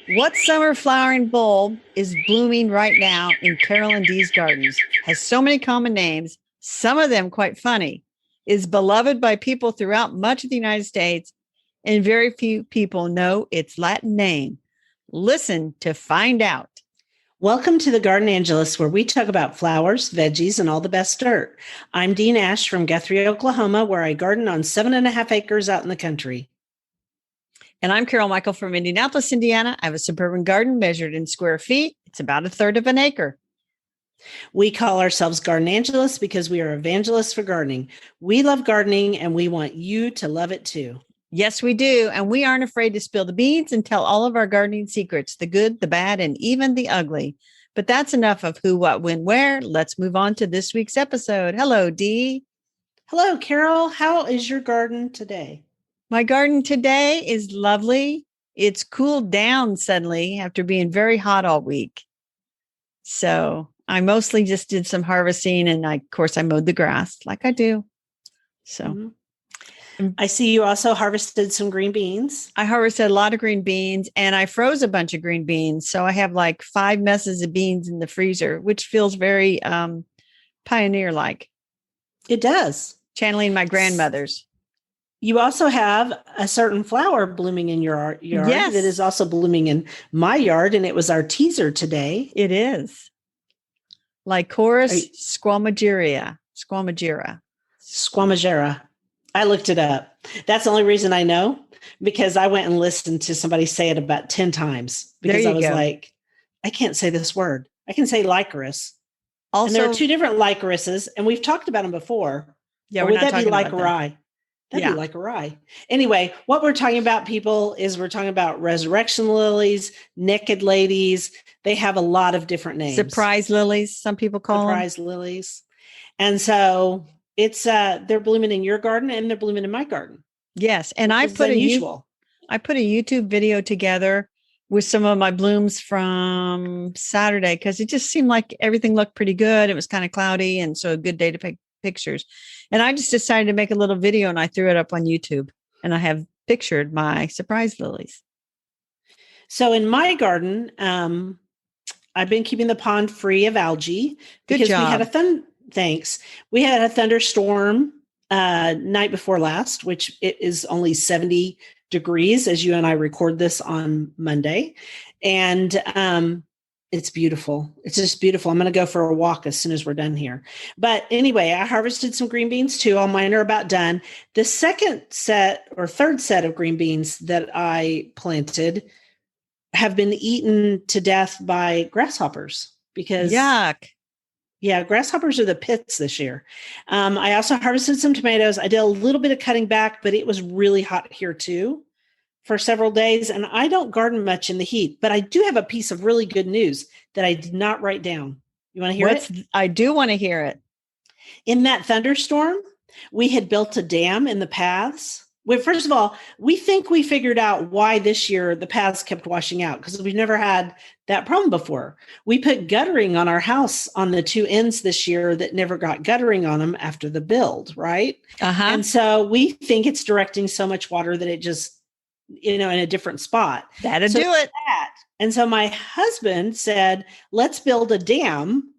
What summer flowering bulb is blooming right now in Carol and Dee's gardens? Has so many common names, some of them quite funny, is beloved by people throughout much of the United States, and very few people know its Latin name. Listen to find out. Welcome to the Garden Angelus, where we talk about flowers, veggies, and all the best dirt. I'm Dean Ash from Guthrie, Oklahoma, where I garden on 7.5 acres out in the country. And I'm Carol Michael from Indianapolis, Indiana. I have a suburban garden measured in square feet. It's about a third of an acre. We call ourselves Garden Angelus because we are evangelists for gardening. We love gardening and we want you to love it too. Yes, we do. And we aren't afraid to spill the beans and tell all of our gardening secrets, the good, the bad, and even the ugly. But that's enough of who, what, when, where. Let's move on to this week's episode. Hello, Dee. Hello, Carol. How is your garden today? My garden today is lovely. It's cooled down suddenly after being very hot all week. So I mostly just did some harvesting and of course I mowed the grass like I do. So I see you also harvested some green beans. I harvested a lot of green beans and I froze a bunch of green beans. So I have like 5 messes of beans in the freezer, which feels very pioneer-like. It does. Channeling my grandmother's. You also have a certain flower blooming in your yard Yes. that is also blooming in my yard, and it was our teaser today. It is. Lycoris squamagira. Squamagera. I looked it up. That's the only reason I know, because I went and listened to somebody say it about 10 times because I was like, I can't say this word. I can say licorice. Also, and there are 2 different licorices, and we've talked about them before. Yeah, would that be like rye? That'd be like a rye. Anyway, what we're talking about, people, is we're talking about resurrection lilies, naked ladies. They have a lot of different names. Surprise lilies, some people call Surprise lilies. And so it's they're blooming in your garden and they're blooming in my garden. Yes. And I put a YouTube video together with some of my blooms from Saturday because it just seemed like everything looked pretty good. It was kind of cloudy and so a good day to take pictures. And I just decided to make a little video and I threw it up on YouTube and I have pictured my surprise lilies. So in my garden, I've been keeping the pond free of algae because we had we had a thunderstorm night before last, which it is only 70 degrees as you and I record this on Monday. And it's beautiful. It's just beautiful. I'm going to go for a walk as soon as we're done here. But anyway, I harvested some green beans too. All mine are about done. The second set or third set of green beans that I planted have been eaten to death by grasshoppers because yuck. Yeah, grasshoppers are the pits this year. I also harvested some tomatoes. I did a little bit of cutting back, but it was really hot here too for several days. And I don't garden much in the heat, but I do have a piece of really good news that I did not write down. You want to hear it? I do want to hear it. In that thunderstorm, we had built a dam in the paths. Well, first of all, we think we figured out why this year the paths kept washing out because we've never had that problem before. We put guttering on our house on the 2 ends this year that never got guttering on them after the build, right? And so we think it's directing so much water that it just, in a different spot. That'll do it. And so my husband said, let's build a dam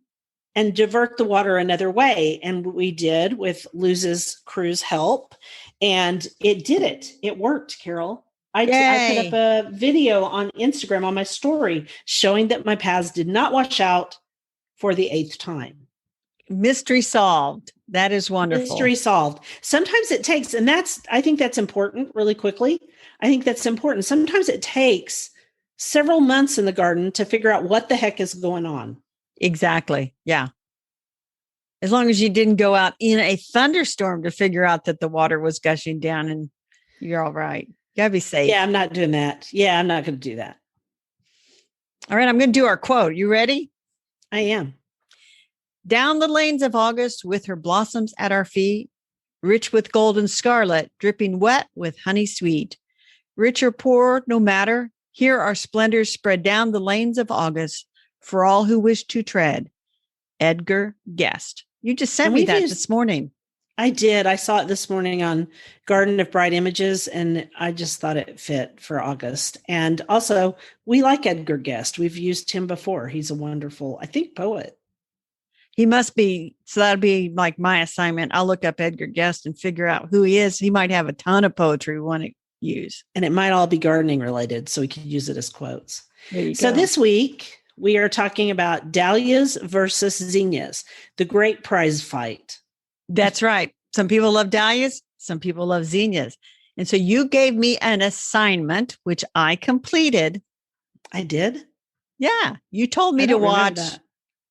and divert the water another way. And we did with Luz's crew's help. And it did it. It worked, Carol. I put up a video on Instagram on my story showing that my paths did not wash out for the 8th time. Mystery solved. That is wonderful. Mystery solved. Sometimes it takes, and I think that's important really quickly. I think that's important. Sometimes it takes several months in the garden to figure out what the heck is going on. Exactly. Yeah. As long as you didn't go out in a thunderstorm to figure out that the water was gushing down and you're all right. You gotta be safe. Yeah, I'm not doing that. Yeah, I'm not going to do that. All right. I'm going to do our quote. You ready? I am. Down the lanes of August with her blossoms at our feet, rich with gold and scarlet, dripping wet with honey sweet. Rich or poor, no matter, here are splendors spread down the lanes of August for all who wish to tread. Edgar Guest. You just sent me that this morning. I did. I saw it this morning on Garden of Bright Images, and I just thought it fit for August. And also, we like Edgar Guest. We've used him before. He's a wonderful, I think, poet. He must be. So that'll be like my assignment. I'll look up Edgar Guest and figure out who he is. He might have a ton of poetry we want to use. And it might all be gardening related, so we can use it as quotes. There you so go. This week, we are talking about dahlias versus zinnias, the great prize fight. That's right. Some people love dahlias. Some people love zinnias. And so you gave me an assignment, which I completed. I did? Yeah. You told me to watch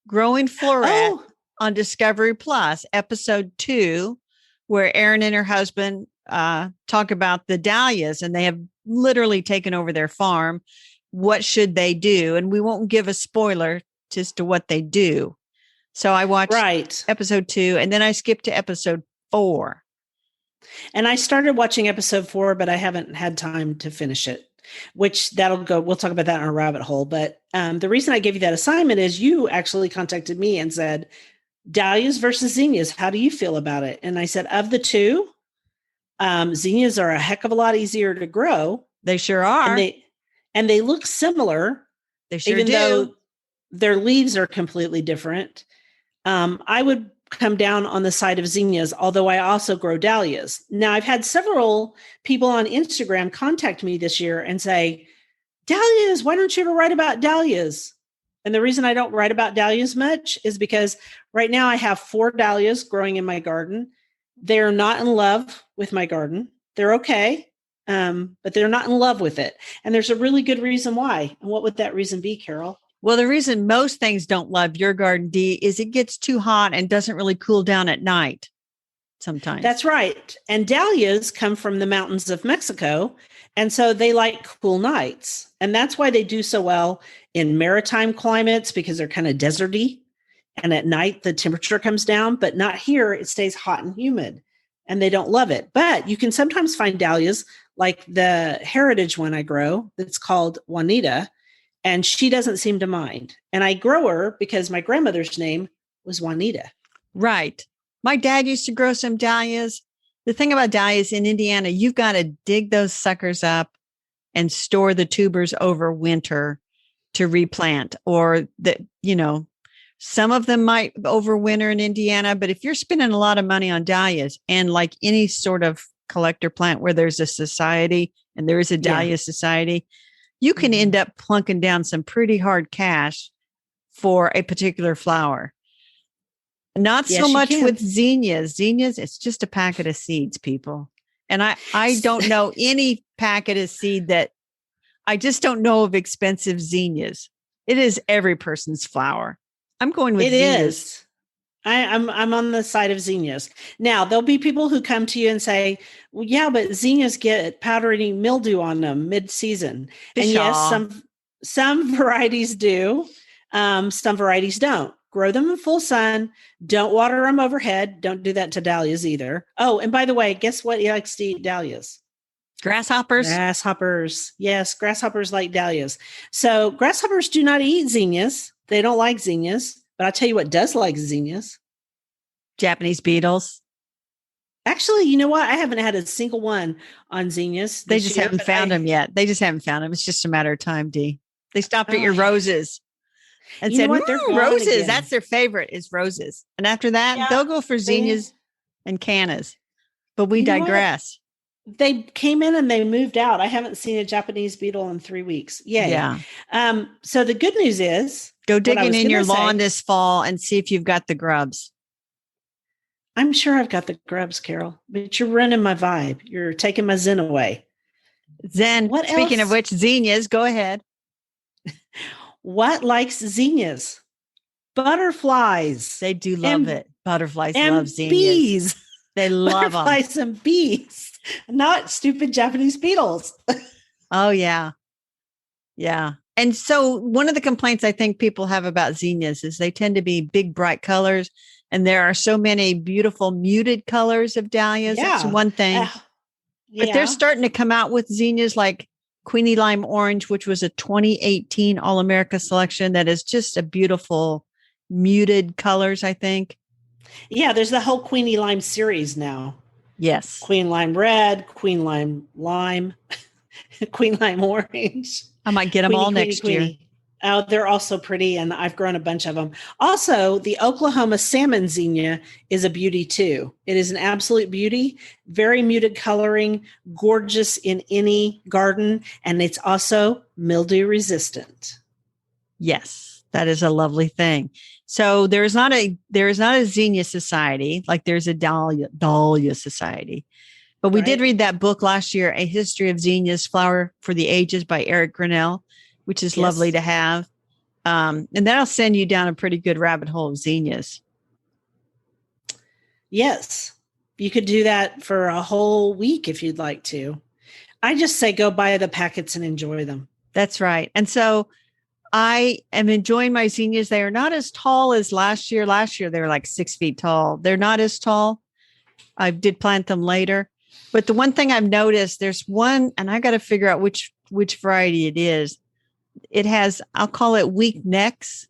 Growing Floret on Discovery Plus, episode 2, where Erin and her husband talk about the dahlias, and they have literally taken over their farm. What should they do? And we won't give a spoiler just to what they do. So I watched episode 2, and then I skipped to episode 4. And I started watching episode 4, but I haven't had time to finish it, which we'll talk about that in our rabbit hole. But the reason I gave you that assignment is you actually contacted me and said, dahlias versus zinnias, how do you feel about it? And I said, of the two, zinnias are a heck of a lot easier to grow. They sure are. And they look similar. They sure even do. Though their leaves are completely different. I would come down on the side of zinnias, although I also grow dahlias. Now, I've had several people on Instagram contact me this year and say, dahlias, why don't you ever write about dahlias? And the reason I don't write about dahlias much is because right now I have 4 dahlias growing in my garden. They're not in love with my garden. They're okay, but they're not in love with it. And there's a really good reason why. And what would that reason be, Carol? Well, the reason most things don't love your garden, Dee, is it gets too hot and doesn't really cool down at night sometimes. That's right. And dahlias come from the mountains of Mexico. And so they like cool nights. And that's why they do so well in maritime climates, because they're kind of deserty. And at night, the temperature comes down, but not here. It stays hot and humid, and they don't love it. But you can sometimes find dahlias like the heritage one I grow that's called Juanita. And she doesn't seem to mind. And I grow her because my grandmother's name was Juanita. Right. My dad used to grow some dahlias. The thing about dahlias in Indiana, you've got to dig those suckers up and store the tubers over winter to replant, or that, some of them might overwinter in Indiana. But if you're spending a lot of money on dahlias, and like any sort of collector plant where there's a society, and there is a dahlia society, you can end up plunking down some pretty hard cash for a particular flower. Not so much with zinnias. Zinnias, it's just a packet of seeds, people. And I don't know any packet of seed that I just don't know of expensive zinnias. It is every person's flower. I'm going with zinnias. It is. I'm on the side of zinnias. Now, there'll be people who come to you and say, well, yeah, but zinnias get powdery mildew on them mid-season. And yes, some varieties do. Some varieties don't. Grow them in full sun. Don't water them overhead. Don't do that to dahlias either. Oh, and by the way, guess what likes to eat dahlias? Grasshoppers. Grasshoppers. Yes, grasshoppers like dahlias. So grasshoppers do not eat zinnias. They don't like zinnias. But I'll tell you what does like zinnias. Japanese beetles. Actually, you know what? I haven't had a single one on zinnias. They just haven't found them yet. They just haven't found them. It's just a matter of time, Dee. They stopped at your roses and said, roses. That's their favorite, is roses. And after that, they'll go for zinnias and cannas. But we digress. They came in and they moved out. I haven't seen a Japanese beetle in 3 weeks. Yay. Yeah. So the good news is, go digging in your lawn this fall and see if you've got the grubs. I'm sure I've got the grubs, Carol, but you're ruining my vibe. You're taking my zen away. Zen. Speaking of which, zinnias, go ahead. What likes zinnias? Butterflies. They do love it. Butterflies love zinnias. Bees. They love butterflies and bees, not stupid Japanese beetles. Oh, yeah. Yeah. And so one of the complaints I think people have about zinnias is they tend to be big, bright colors. And there are so many beautiful muted colors of dahlias. Yeah. That's one thing. But they're starting to come out with zinnias like Queenie Lime Orange, which was a 2018 All-America selection that is just a beautiful muted colors, I think. Yeah, there's the whole Queenie Lime series now. Yes. Queen Lime Red, Queen Lime Lime, Queen Lime Orange. I might get them all next year. Oh, they're also pretty, and I've grown a bunch of them. Also, the Oklahoma salmon zinnia is a beauty too. It is an absolute beauty, very muted coloring, gorgeous in any garden, and it's also mildew resistant. Yes, that is a lovely thing. So there is not a zinnia society like there's a dahlia society. But we did read that book last year, A History of Zinnias, Flower for the Ages by Eric Grinnell, which is lovely to have. And that'll send you down a pretty good rabbit hole of zinnias. Yes. You could do that for a whole week if you'd like to. I just say go buy the packets and enjoy them. That's right. And so I am enjoying my zinnias. They are not as tall as last year. Last year, they were like 6 feet tall. They're not as tall. I did plant them later. But the one thing I've noticed, there's one, and I got to figure out which variety it is. It has, I'll call it weak necks.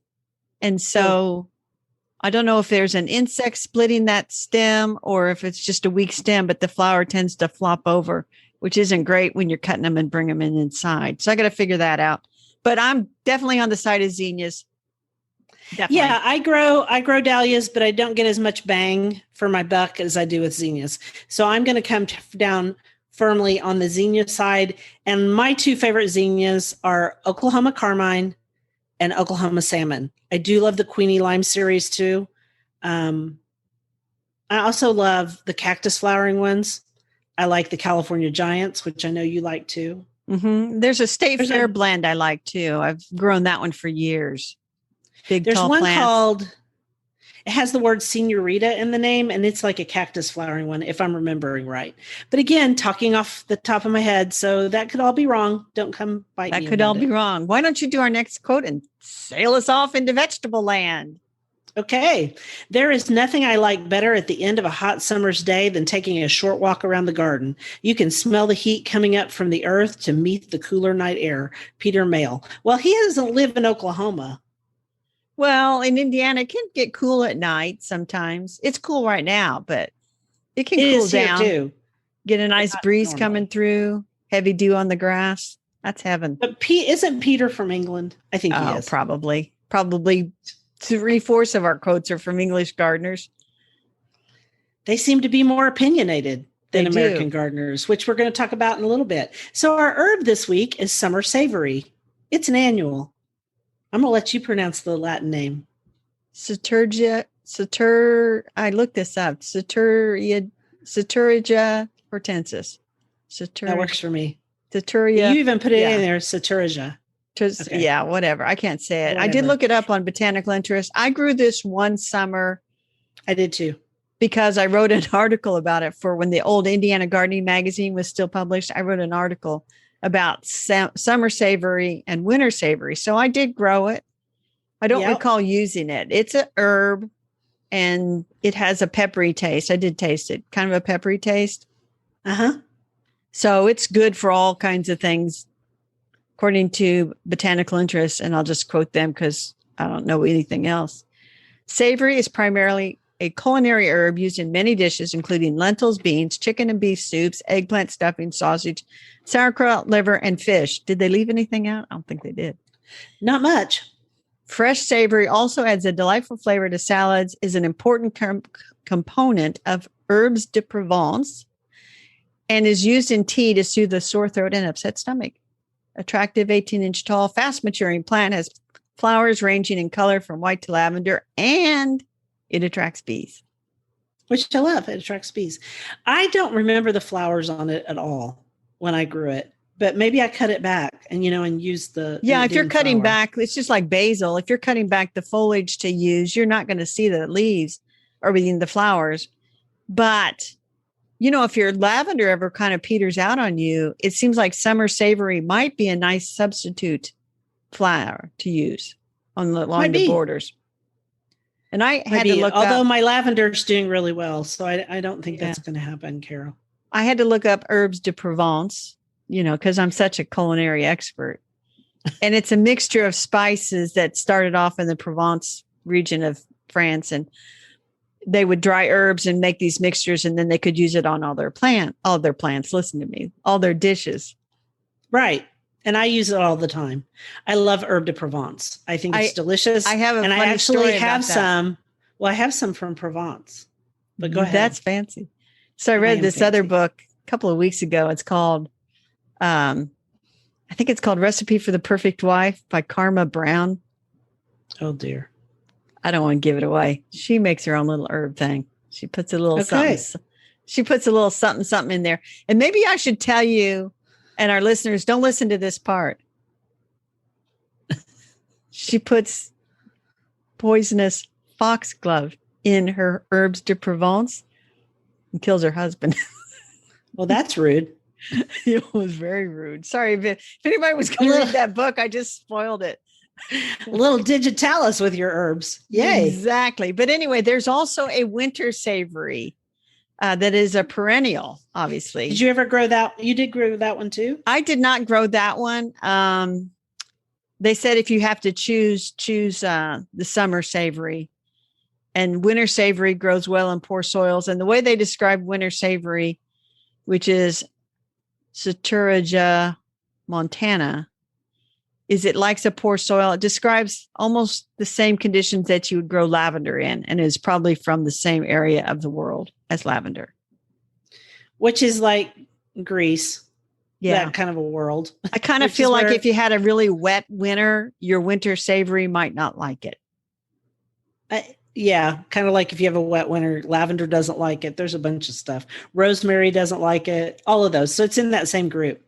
And so I don't know if there's an insect splitting that stem or if it's just a weak stem, but the flower tends to flop over, which isn't great when you're cutting them and bring them in inside. So I got to figure that out. But I'm definitely on the side of zinnias. Definitely. Yeah, I grow dahlias, but I don't get as much bang for my buck as I do with zinnias. So I'm going to come down firmly on the zinnia side. And my two favorite zinnias are Oklahoma Carmine and Oklahoma Salmon. I do love the Queenie Lime series too. I also love the cactus flowering ones. I like the California Giants, which I know you like too. Mm-hmm. There's a State Fair blend I like too. I've grown that one for years. There's one called, it has the word Senorita in the name, and it's like a cactus flowering one, if I'm remembering right. But again, talking off the top of my head, so that could all be wrong. Don't come bite me. That could all be wrong. Why don't you do our next quote and sail us off into vegetable land? Okay. There is nothing I like better at the end of a hot summer's day than taking a short walk around the garden. You can smell the heat coming up from the earth to meet the cooler night air. Peter Mayle. Well, he doesn't live in Oklahoma. Well, in Indiana, it can get cool at night sometimes. It's cool right now, but it can cool down too. Get a nice breeze coming through, heavy dew on the grass. That's heaven. But isn't Peter from England? I think he is. Probably 3/4 of our quotes are from English gardeners. They seem to be more opinionated than American gardeners, which we're going to talk about in a little bit. So our herb this week is summer savory. It's an annual. I'm going to let you pronounce the Latin name. I looked this up. Saturgia hortensis. That works for me. Saturia. You even put it in there, Saturgia. Okay. Yeah, whatever. I can't say it. Whatever. I did look it up on Botanical Interest. I grew this one summer. I did too. Because I wrote an article about it for when the old Indiana Gardening magazine was still published. I wrote an article about summer savory and winter savory. So I did grow it. I don't recall using it. It's a herb and it has a peppery taste. I did taste it, kind of a peppery taste. Uh-huh. So it's good for all kinds of things, according to Botanical Interest. And I'll just quote them because I don't know anything else. Savory is primarily a culinary herb used in many dishes, including lentils, beans, chicken and beef soups, eggplant stuffing, sausage, sauerkraut, liver, and fish. Did they leave anything out? I don't think they did. Not much. Fresh savory also adds a delightful flavor to salads, is an important component of herbes de Provence, and is used in tea to soothe the sore throat and upset stomach. Attractive 18-inch tall, fast maturing plant, has flowers ranging in color from white to lavender, and it attracts bees. Which I love. It attracts bees. I don't remember the flowers on it at all when I grew it, but maybe I cut it back and use the. Yeah, if you're cutting back, it's just like basil. If you're cutting back the foliage to use, you're not going to see the leaves or the flowers. But, if your lavender ever kind of peters out on you, it seems like summer savory might be a nice substitute flower to use along the borders. And I had to look although my lavender's doing really well, so I don't think that's going to happen, Carol. I had to look up herbes de Provence, because I'm such a culinary expert. And it's a mixture of spices that started off in the Provence region of France. And they would dry herbs and make these mixtures, and then they could use it on all their plants. Listen to me, all their dishes. Right. And I use it all the time. I love herb de Provence. I think it's delicious. I have and I actually have some. Well, I have some from Provence. But go ahead. That's fancy. So I read this other book a couple of weeks ago. It's called, I think it's called Recipe for the Perfect Wife by Karma Brown. Oh dear. I don't want to give it away. She makes her own little herb thing. She puts a little something. She puts a little something in there. And maybe I should tell you, and our listeners, don't listen to this part. She puts poisonous foxglove in her herbs de Provence and kills her husband. Well, that's rude. It was very rude. Sorry, if anybody was going to read that book, I just spoiled it. A little digitalis with your herbs. Yay. Exactly. But anyway, there's also a winter savory that is a perennial, obviously. Did you ever grow that? You did grow that one too? I did not grow that one. They said if you have to choose the summer savory, and winter savory grows well in poor soils. And the way they describe winter savory, which is Saturija montana, is it likes a poor soil. It describes almost the same conditions that you would grow lavender in, and is probably from the same area of the world as lavender. Which is like Greece. Yeah. That kind of a world. I kind of feel like if you had a really wet winter, your winter savory might not like it. Yeah, kind of like if you have a wet winter, lavender doesn't like it. There's a bunch of stuff. Rosemary doesn't like it. All of those. So it's in that same group.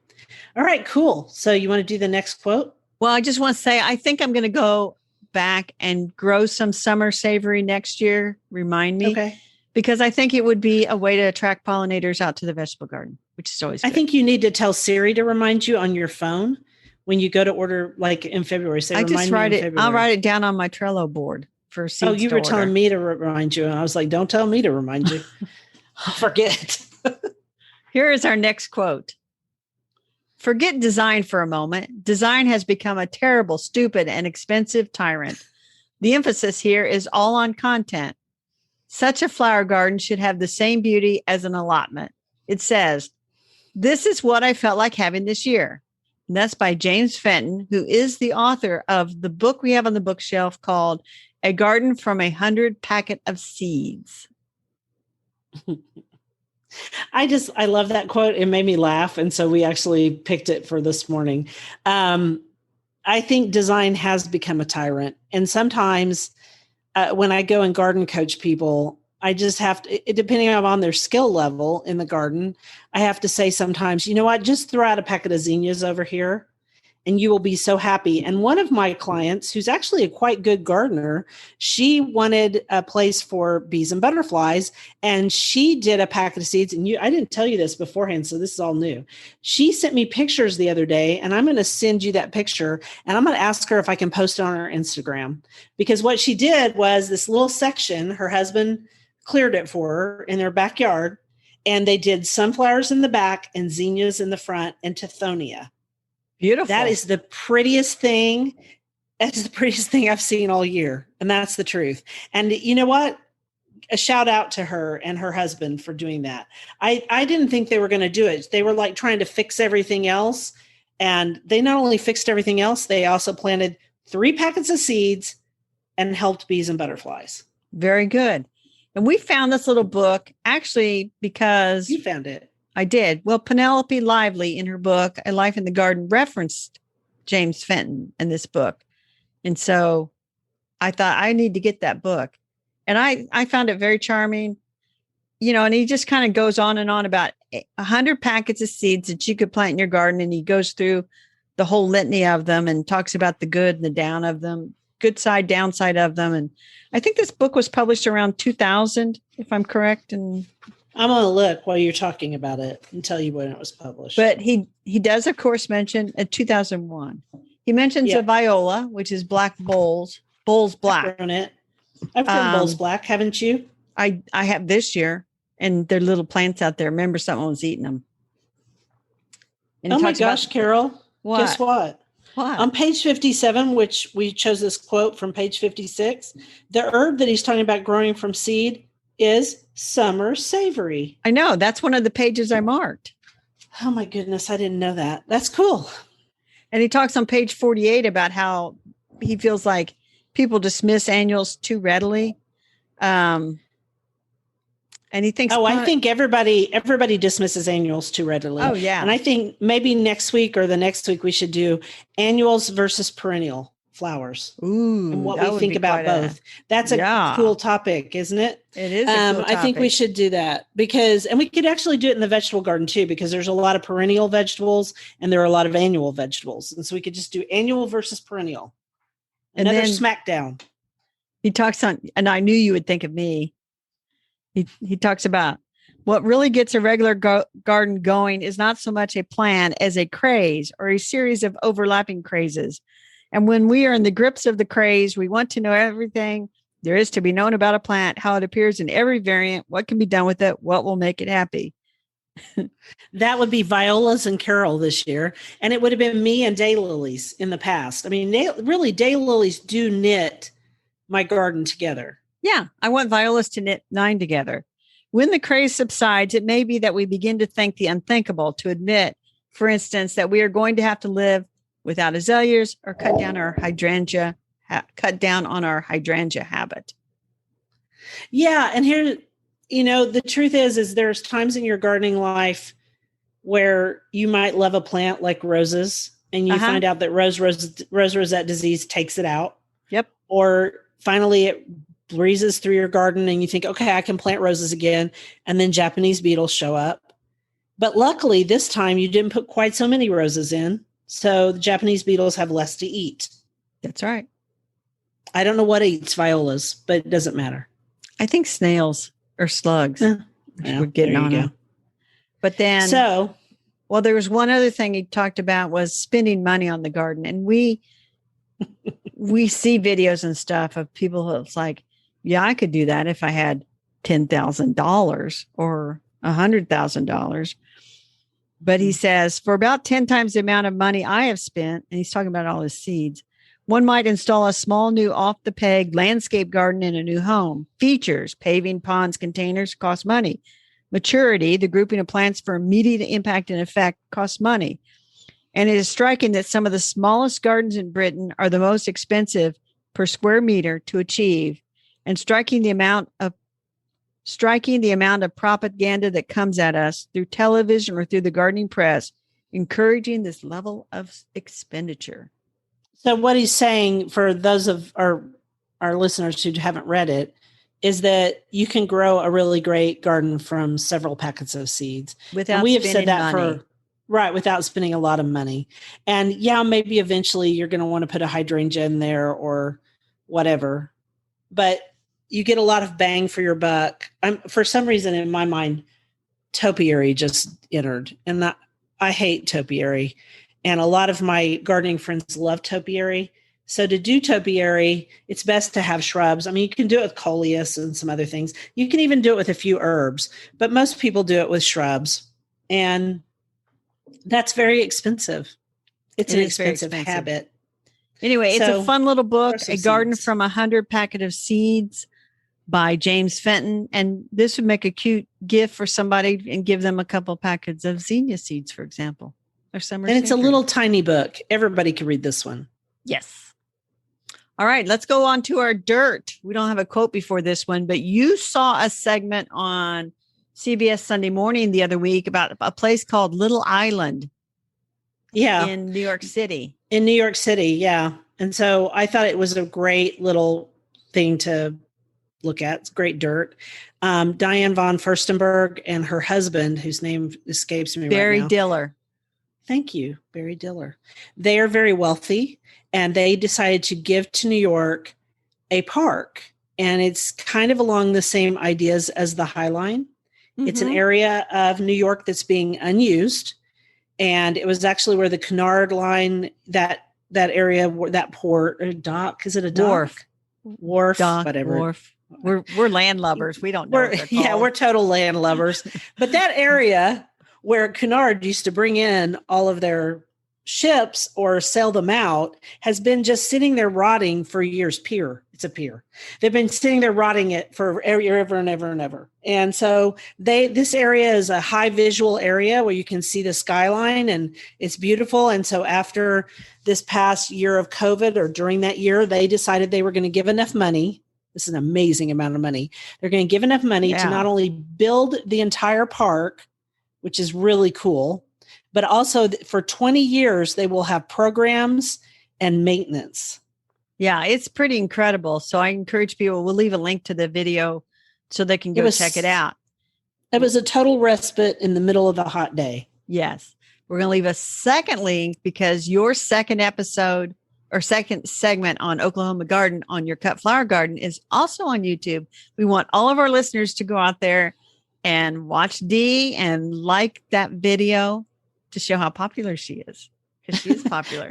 All right, cool. So you want to do the next quote? Well, I just want to say, I think I'm going to go back and grow some summer savory next year. Remind me. Okay. Because I think it would be a way to attract pollinators out to the vegetable garden, which is always good. I think you need to tell Siri to remind you on your phone when you go to order, like in February. Say, I just write it. I'll write it down on my Trello board for seeds. Oh, you were telling me to remind you. And I was like, don't tell me to remind you. I'll forget. Here is our next quote. Forget design for a moment. Design has become a terrible, stupid, and expensive tyrant. The emphasis here is all on content. Such a flower garden should have the same beauty as an allotment. It says, "This is what I felt like having this year." And that's by James Fenton, who is the author of the book we have on the bookshelf called A Garden from 100 Packet of Seeds. I love that quote. It made me laugh. And so we actually picked it for this morning. I think design has become a tyrant. And sometimes when I go and garden coach people, I just have to, depending on their skill level in the garden, I have to say sometimes, you know what, just throw out a packet of zinnias over here and you will be so happy. And one of my clients, who's actually a quite good gardener, she wanted a place for bees and butterflies, and she did a packet of seeds. And I didn't tell you this beforehand, so this is all new. She sent me pictures the other day, and I'm going to send you that picture, and I'm going to ask her if I can post it on her Instagram. Because what she did was this little section, her husband cleared it for her in their backyard, and they did sunflowers in the back and zinnias in the front and tithonia. Beautiful. That is the prettiest thing. That's the prettiest thing I've seen all year. And that's the truth. And you know what? A shout out to her and her husband for doing that. I didn't think they were going to do it. They were like trying to fix everything else. And they not only fixed everything else, they also planted 3 packets of seeds and helped bees and butterflies. Very good. And we found this little book actually because you found it. I did. Well, Penelope Lively in her book, A Life in the Garden, referenced James Fenton in this book. And so I thought I need to get that book. And I found it very charming, and he just kind of goes on and on about 100 packets of seeds that you could plant in your garden. And he goes through the whole litany of them and talks about the good and the down of them, good side, downside of them. And I think this book was published around 2000, if I'm correct. And I'm going to look while you're talking about it and tell you when it was published. But he does, of course, mention 2001. He mentions a viola, which is black bowls black. I've grown it. I've grown bowls black, haven't you? I have this year, and they're little plants out there. Remember, someone was eating them. And oh my gosh, Carol! What? Guess what? What? On page 57, which we chose this quote from page 56, the herb that he's talking about growing from seed is Summer Savory. I know. That's one of the pages I marked. Oh my goodness. I didn't know that. That's cool. And he talks on page 48 about how he feels like people dismiss annuals too readily. And he thinks, I think everybody dismisses annuals too readily. Oh, yeah. And I think maybe next week or the next week we should do annuals versus perennial flowers. Ooh, and what we think about both. That's a cool topic, isn't it? It is a cool topic. I think we should do that and we could actually do it in the vegetable garden too, because there's a lot of perennial vegetables and there are a lot of annual vegetables. And so we could just do annual versus perennial. Another smackdown. He talks on, and I knew you would think of me. He talks about what really gets a regular garden going is not so much a plan as a craze or a series of overlapping crazes. And when we are in the grips of the craze, we want to know everything there is to be known about a plant, how it appears in every variant, what can be done with it, what will make it happy. That would be violas and Carol this year. And it would have been me and daylilies in the past. I mean, daylilies do knit my garden together. Yeah, I want violas to knit 9 together. When the craze subsides, it may be that we begin to think the unthinkable, to admit, for instance, that we are going to have to live without azaleas or cut down on our hydrangea habit. Yeah. And here, the truth is there's times in your gardening life where you might love a plant like roses and you find out that rose rosette disease takes it out. Yep. Or finally it breezes through your garden and you think, okay, I can plant roses again. And then Japanese beetles show up. But luckily this time you didn't put quite so many roses in. So the Japanese beetles have less to eat. That's right. I don't know what eats violas, but it doesn't matter. I think snails or slugs. We're getting on them. But then, there was one other thing he talked about was spending money on the garden. And we see videos and stuff of people who it's like, yeah, I could do that if I had $10,000 or $100,000. But he says, for about 10 times the amount of money I have spent, and he's talking about all his seeds, one might install a small new off-the-peg landscape garden in a new home. Features, paving, ponds, containers cost money. Maturity, the grouping of plants for immediate impact and effect, costs money. And it is striking that some of the smallest gardens in Britain are the most expensive per square meter to achieve, and striking the amount of propaganda that comes at us through television or through the gardening press, encouraging this level of expenditure. So what he's saying, for those of our listeners who haven't read it, is that you can grow a really great garden from several packets of seeds. Without we have said that money. Without spending a lot of money. And yeah, maybe eventually you're going to want to put a hydrangea in there or whatever. But you get a lot of bang for your buck. For some reason in my mind, topiary just entered. And I hate topiary. And a lot of my gardening friends love topiary. So to do topiary, it's best to have shrubs. I mean, you can do it with coleus and some other things. You can even do it with a few herbs, but most people do it with shrubs. And that's very expensive. It's an expensive habit. Anyway, it's a fun little book, A Garden from 100 Packet of Seeds by James Fenton. And this would make a cute gift for somebody and give them a couple packets of zinnia seeds, for example. And it's a little tiny book. Everybody can read this one. Yes. All right, let's go on to our dirt. We don't have a quote before this one, but you saw a segment on CBS Sunday Morning the other week about a place called Little Island. Yeah. In New York City. In New York City, yeah. And so I thought it was a great little thing to look at. It's great dirt. Diane von Furstenberg and her husband, whose name escapes me Barry right now. Diller. Thank you, Barry Diller. They are very wealthy, and they decided to give to New York a park. And it's kind of along the same ideas as the High Line. Mm-hmm. It's an area of New York that's being unused. And it was actually where the Cunard line, that area, that port or dock, is it a dock? Wharf, dock, whatever. Wharf. We're landlubbers. We don't know. We're total landlubbers. But that area where Cunard used to bring in all of their ships or sail them out has been just sitting there rotting for years. It's a pier. They've been sitting there rotting it for ever and ever and ever. And so this area is a high visual area where you can see the skyline and it's beautiful. And so after this past year of COVID, or during that year, they decided they were going to give enough money. This is an amazing amount of money. They're going to give enough money to not only build the entire park, which is really cool, but also for 20 years, they will have programs and maintenance. Yeah, it's pretty incredible. So I encourage people, we'll leave a link to the video so they can go check it out. It was a total respite in the middle of the hot day. Yes. We're going to leave a second link because your second episode or second segment on Oklahoma Garden on your cut flower garden is also on YouTube. We want all of our listeners to go out there and watch Dee and like that video to show how popular she is, because she is popular.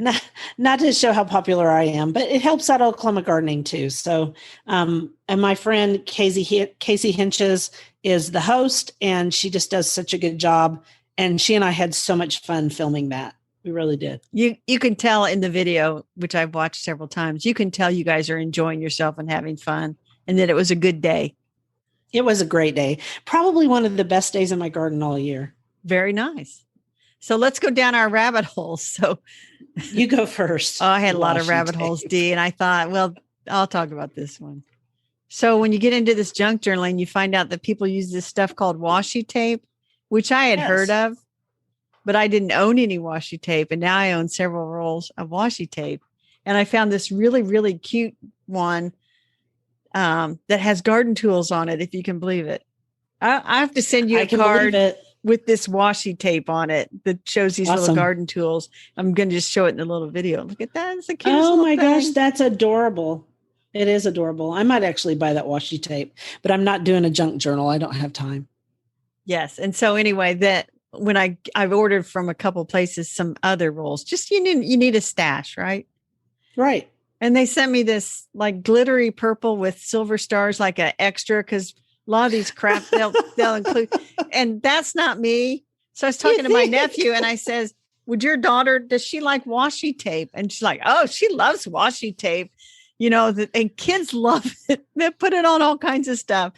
not to show how popular I am, but it helps out Oklahoma gardening too. So, and my friend Casey Hinches is the host, and she just does such a good job. And she and I had so much fun filming that. We really did. You can tell in the video, which I've watched several times, you can tell you guys are enjoying yourself and having fun, and that it was a good day. It was a great day. Probably one of the best days in my garden all year. Very nice. So let's go down our rabbit holes. So you go first. I had a lot of rabbit holes, Dee, and I thought, well, I'll talk about this one. So when you get into this junk journaling, you find out that people use this stuff called washi tape, which I had heard of, but I didn't own any washi tape. And now I own several rolls of washi tape. And I found this really, really cute one that has garden tools on it, if you can believe it. I have to send you a card with this washi tape on it that shows these little garden tools. I'm going to just show it in a little video. Look at that. It's the cutest little thing. Gosh, that's adorable. It is adorable. I might actually buy that washi tape, but I'm not doing a junk journal. I don't have time. Yes. And so anyway, that when I've ordered from a couple places, some other rolls, just you need a stash, right? Right. And they sent me this like glittery purple with silver stars, like an extra, because a lot of these crap they'll include, and that's not me. So I was talking to my nephew and I says, does she like washi tape? And she's like, oh, she loves washi tape, and kids love it. They put it on all kinds of stuff.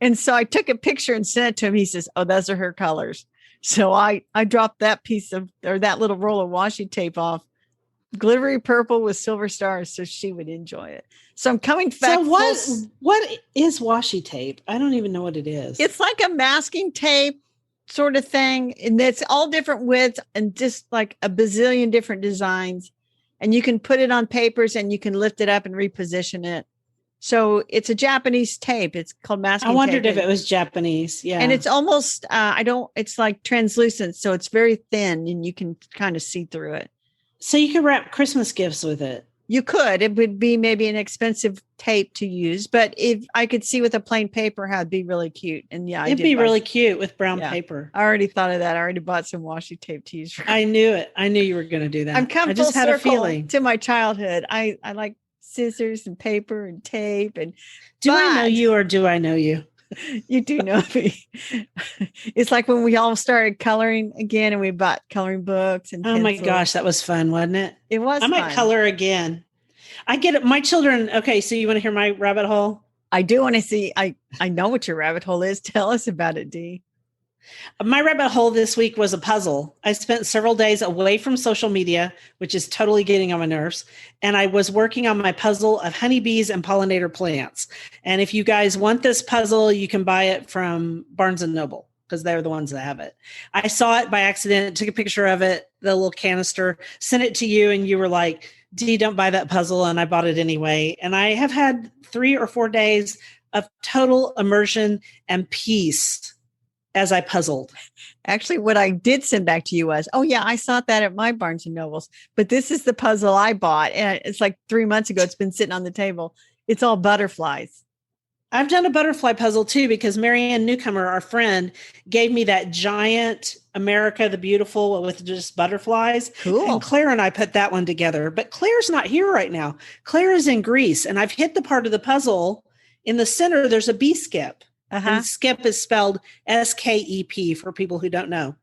And so I took a picture and sent it to him. He says, oh, those are her colors. So I dropped that that little roll of washi tape off, glittery purple with silver stars, so she would enjoy it. So I'm coming back. So what is washi tape? I don't even know what it is. It's like a masking tape sort of thing, and it's all different widths and just like a bazillion different designs. And you can put it on papers and you can lift it up and reposition it. So it's a Japanese tape. It's called masking tape. I wondered if it was Japanese. Yeah. And it's almost, it's like translucent. So it's very thin and you can kind of see through it. So you could wrap Christmas gifts with it. You could. It would be maybe an expensive tape to use, but if I could see with a plain paper how it'd be really cute. And yeah, it'd be really cute with brown paper. I already thought of that. I already bought some washi tape to use. I knew it. I knew you were going to do that. I just had a feeling to my childhood. I like scissors and paper and tape. And do I know you or do I know you? You do know me. It's like when we all started coloring again and we bought coloring books and pencils. My gosh, that was fun, wasn't it? It was. I might color again. I get it. My children. Okay. So you want to hear my rabbit hole? I do want to see. I know what your rabbit hole is. Tell us about it, Dee. My rabbit hole this week was a puzzle. I spent several days away from social media, which is totally getting on my nerves. And I was working on my puzzle of honeybees and pollinator plants. And if you guys want this puzzle, you can buy it from Barnes and Noble because they're the ones that have it. I saw it by accident, took a picture of it, the little canister, sent it to you. And you were like, Dee, don't buy that puzzle. And I bought it anyway. And I have had 3 or 4 days of total immersion and peace as I puzzled. Actually, what I did send back to you was, oh yeah, I saw that at my Barnes and Nobles, but this is the puzzle I bought. And it's like 3 months ago. It's been sitting on the table. It's all butterflies. I've done a butterfly puzzle too, because Marianne Newcomer, our friend, gave me that giant America the Beautiful with just butterflies. Cool. And Claire and I put that one together, but Claire's not here right now. Claire is in Greece, and I've hit the part of the puzzle in the center. There's a bee skip. And skip is spelled SKEP for people who don't know.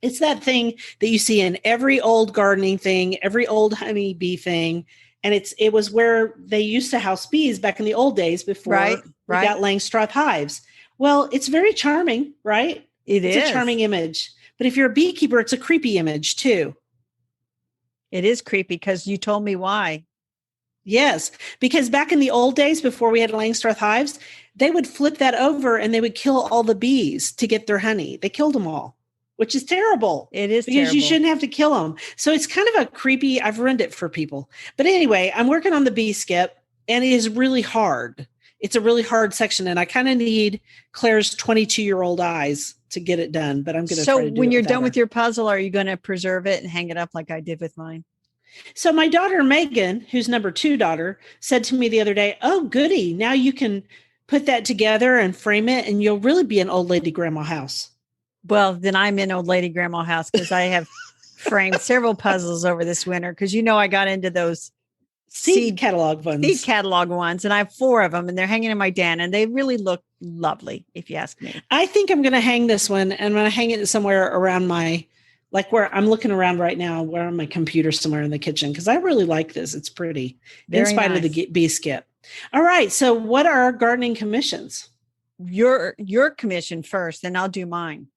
It's that thing that you see in every old gardening thing, every old honeybee thing. And it was where they used to house bees back in the old days before we got Langstroth hives. Well, it's very charming, right? It's a charming image. But if you're a beekeeper, it's a creepy image too. It is creepy because you told me why. Yes, because back in the old days before we had Langstroth hives, they would flip that over and they would kill all the bees to get their honey. They killed them all, which is terrible. It is because you shouldn't have to kill them. So it's kind of a creepy, I've ruined it for people. But anyway, I'm working on the bee skip and it is really hard. It's a really hard section and I kind of need Claire's 22-year-old eyes to get it done, but I'm going to try to do it. So when you're done with your puzzle, are you going to preserve it and hang it up like I did with mine? So my daughter, Megan, who's number 2 daughter, said to me the other day, oh, goody. Now you can put that together and frame it and you'll really be an old lady grandma house. Well, then I'm in old lady grandma house because I have framed several puzzles over this winter because, I got into those seed catalog ones and I have 4 of them and they're hanging in my den and they really look lovely if you ask me. I think I'm going to hang this one and I'm going to hang it somewhere around like where I'm looking around right now, where on my computer somewhere in the kitchen, because I really like this. It's pretty, in spite of the bee skip. All right. So what are our gardening commissions? Your commission first, then I'll do mine.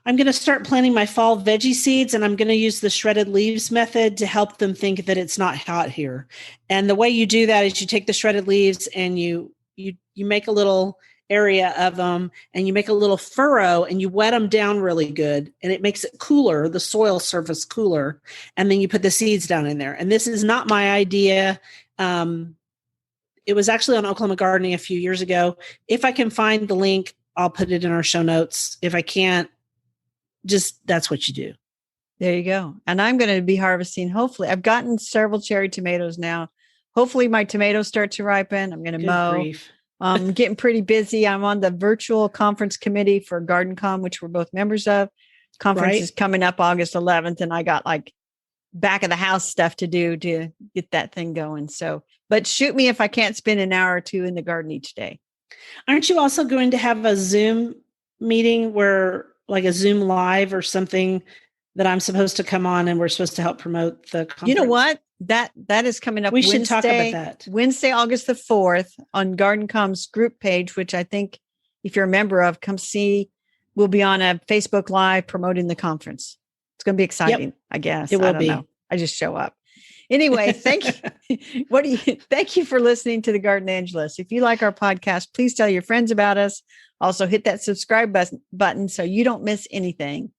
I'm going to start planting my fall veggie seeds, and I'm going to use the shredded leaves method to help them think that it's not hot here. And the way you do that is you take the shredded leaves and you make a little area of them and you make a little furrow and you wet them down really good and it makes it cooler, the soil surface cooler. And then you put the seeds down in there. And this is not my idea. It was actually on Oklahoma Gardening a few years ago. If I can find the link, I'll put it in our show notes. If I can't, just that's what you do. There you go. And I'm going to be harvesting. Hopefully I've gotten several cherry tomatoes now. Hopefully my tomatoes start to ripen. I'm going to mow. Grief. I'm getting pretty busy. I'm on the virtual conference committee for GardenCom, which we're both members of. Conference is coming up August 11th, and I got like back of the house stuff to do to get that thing going. So, but shoot me if I can't spend an hour or 2 in the garden each day. Aren't you also going to have a Zoom meeting where like a Zoom live or something that I'm supposed to come on and we're supposed to help promote the conference? You know what? That is coming up. We should talk about that. Wednesday, August the 4th on GardenCom's group page, which I think if you're a member of, come see. We'll be on a Facebook Live promoting the conference. It's going to be exciting, I guess. It will be. Know. I just show up. Anyway, thank you. Thank you for listening to the Garden Angelist. If you like our podcast, please tell your friends about us. Also hit that subscribe button so you don't miss anything.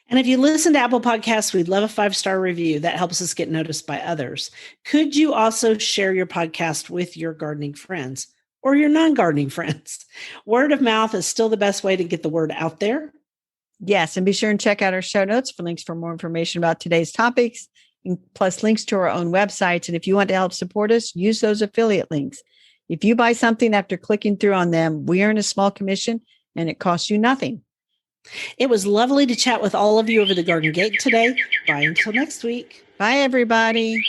And if you listen to Apple Podcasts, we'd love a 5-star review. That helps us get noticed by others. Could you also share your podcast with your gardening friends or your non-gardening friends? Word of mouth is still the best way to get the word out there. Yes. And be sure and check out our show notes for links for more information about today's topics, plus links to our own websites. And if you want to help support us, use those affiliate links. If you buy something after clicking through on them, we earn a small commission and it costs you nothing. It was lovely to chat with all of you over the Garden Gate today. Bye until next week. Bye, everybody.